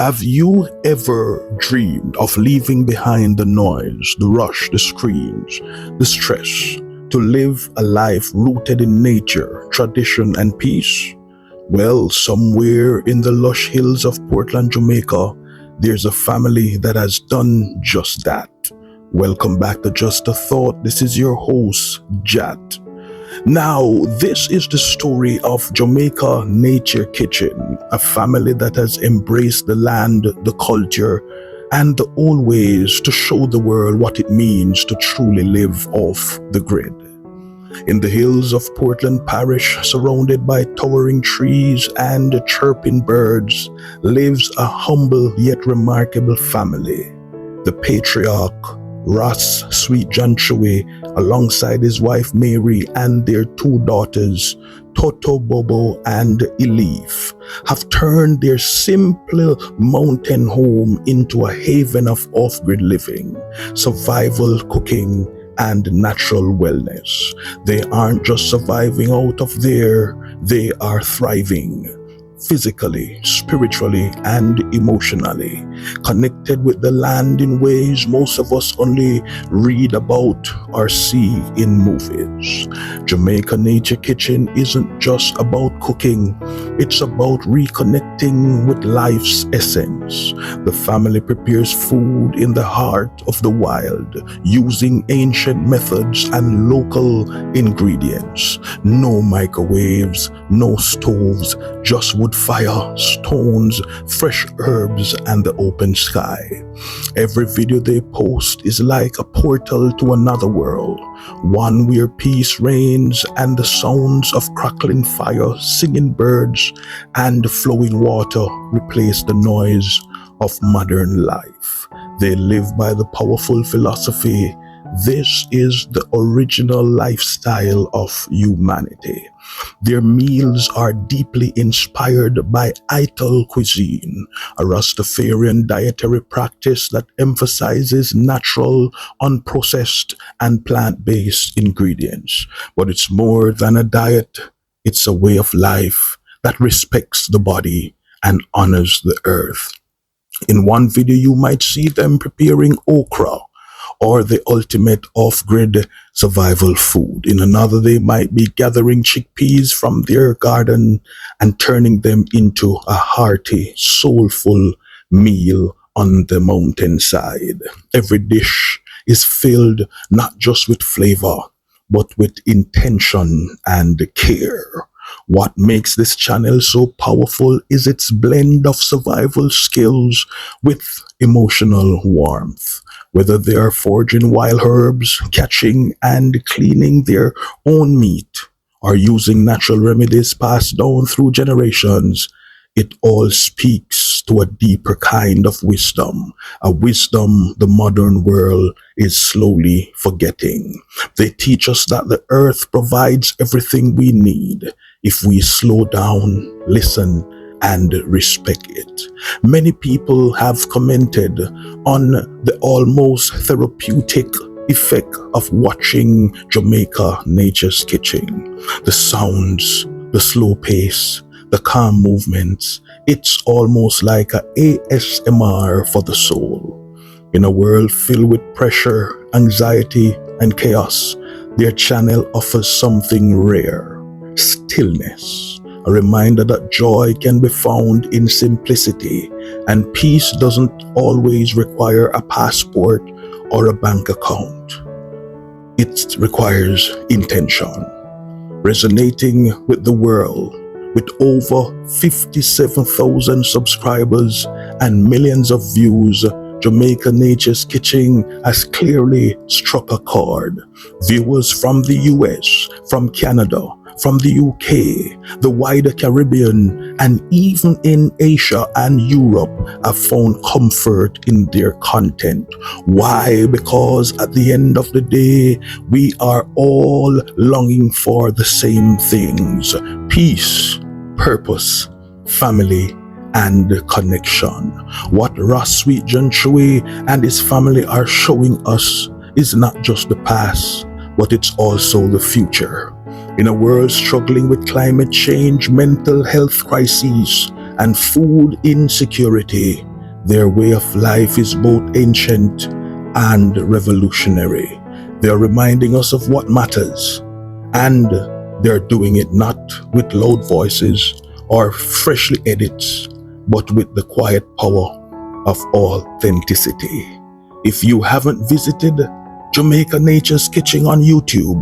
Have you ever dreamed of leaving behind the noise, the rush, the screens, the stress, to live a life rooted in nature, tradition, and peace? Well, somewhere in the lush hills of Portland, Jamaica, there's a family that has done just that. Welcome back to Just a Thought. This is your host, J.A.T. Now, this is the story of Jamaica Nature Kitchen, a family that has embraced the land, the culture, and the old ways to show the world what it means to truly live off the grid. In the hills of Portland Parish, surrounded by towering trees and chirping birds, lives a humble yet remarkable family. The patriarch, Ras Sweetjohnchewy, alongside his wife Mary and their two daughters, Toto Bobo and Eleaf, have turned their simple mountain home into a haven of off-grid living, survival cooking, and natural wellness. They aren't just surviving out of there, they are thriving. Physically, spiritually, and emotionally, connected with the land in ways most of us only read about or see in movies. Jamaica Nature Kitchen isn't just about cooking, it's about reconnecting with life's essence. The family prepares food in the heart of the wild, using ancient methods and local ingredients. No microwaves, no stoves, just wood fire, stones, fresh herbs, and the open sky. Every video they post is like a portal to another world, one where peace reigns and the sounds of crackling fire, singing birds, and flowing water replace the noise of modern life. They live by the powerful philosophy, this is the original lifestyle of humanity. Their meals are deeply inspired by Ital cuisine, a Rastafarian dietary practice that emphasizes natural, unprocessed, and plant-based ingredients. But it's more than a diet, it's a way of life that respects the body and honors the earth. In one video, you might see them preparing okra, or the ultimate off-grid survival food. In another, they might be gathering chickpeas from their garden and turning them into a hearty, soulful meal on the mountainside. Every dish is filled not just with flavor, but with intention and care. What makes this channel so powerful is its blend of survival skills with emotional warmth. Whether they are foraging wild herbs, catching and cleaning their own meat, or using natural remedies passed down through generations, it all speaks to a deeper kind of wisdom, a wisdom the modern world is slowly forgetting. They teach us that the earth provides everything we need if we slow down, listen, and respect it. Many people have commented on the almost therapeutic effect of watching Jamaica Nature's Kitchen. The sounds, the slow pace, the calm movements, it's almost like a ASMR for the soul. In a world filled with pressure, anxiety, and chaos, their channel offers something rare: stillness. A reminder that joy can be found in simplicity, and peace doesn't always require a passport or a bank account. It requires intention. Resonating with the world, with over 57,000 subscribers and millions of views, Jamaica Nature's Kitchen has clearly struck a chord. Viewers from the US, from Canada, from the UK, the wider Caribbean, and even in Asia and Europe have found comfort in their content. Why? Because at the end of the day, we are all longing for the same things: peace, purpose, family, and connection. What Ras Sweetjohnchewy and his family are showing us is not just the past, but it's also the future. In a world struggling with climate change, mental health crises, and food insecurity, Their way of life is both ancient and revolutionary. They are reminding us of what matters, and they're doing it not with loud voices or freshly edits, but with the quiet power of authenticity. If you haven't visited Jamaica Nature's Kitchen on YouTube,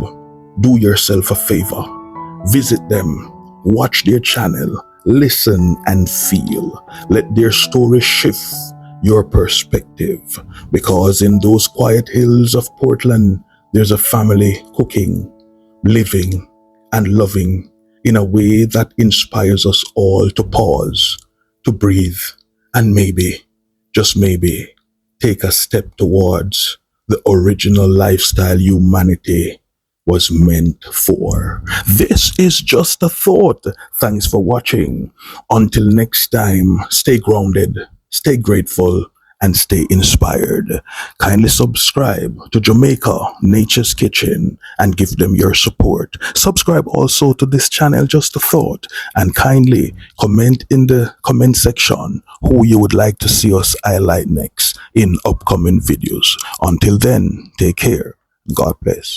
do yourself a favor. Visit them, watch their channel, listen and feel. Let their story shift your perspective, because in those quiet hills of Portland, there's a family cooking, living, and loving in a way that inspires us all to pause, to breathe, and maybe, just maybe, take a step towards the original lifestyle humanity was meant for. This is just a thought. Thanks for watching. Until next time, stay grounded, stay grateful, and stay inspired. Kindly subscribe to Jamaica Nature's Kitchen and give them your support. Subscribe also to this channel, Just a Thought, and kindly comment in the comment section who you would like to see us highlight next in upcoming videos. Until then, take care. God bless.